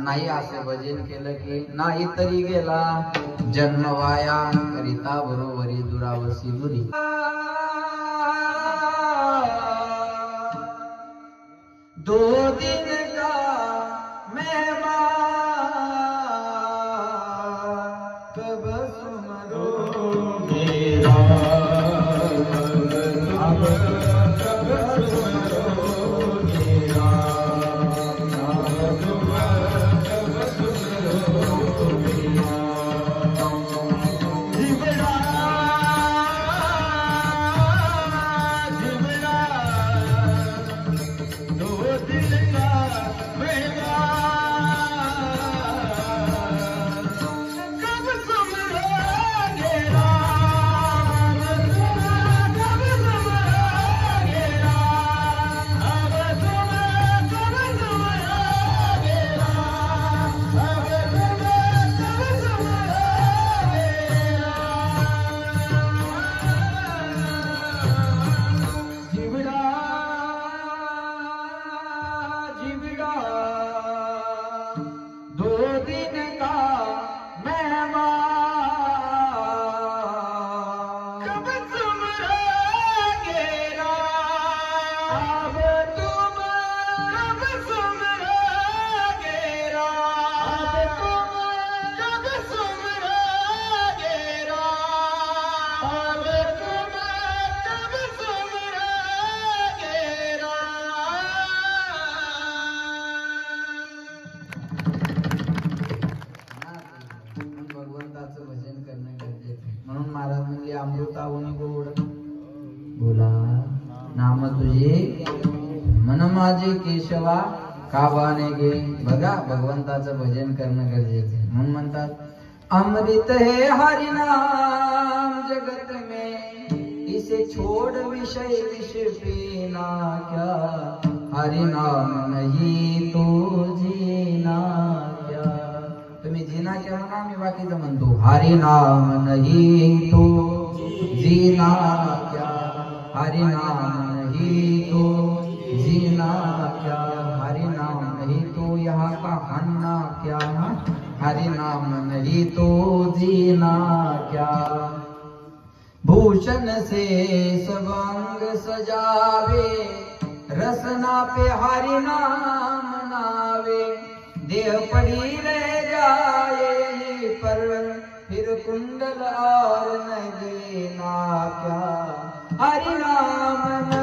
नाही असे भजन केलं की नाही तरी गेला जन्म वाया करिता बरोबरी दुरावसी दुरी दो दिन का मेहमान कब सुमरो मेरा अमृतावनी गोड बोला नाम तुझे मन माझे केशवा काबाने गे बघा भगवंताचं भजन करणं गरजेचे म्हणून म्हणतात अमृत है हरि नाम जगत में इसे छोड़ विषय विष पीना क्या हरि नाम नहीं तो जीना क्या तुम्ही जीना क्या म्हणा मी बाकीचं म्हणतो हरि नाम नहीं तो जीना क्या हरि नाम नहीं तो जीना क्या हरि नाम नहीं तो यहाँ का हन्ना क्या हरि नाम नहीं तो जीना क्या भूषण से सब अंग सजावे रसना पे हरि नाम नावे देह पड़ी रह जाए पर फिर कुंडल और न देना क्या हरि नाम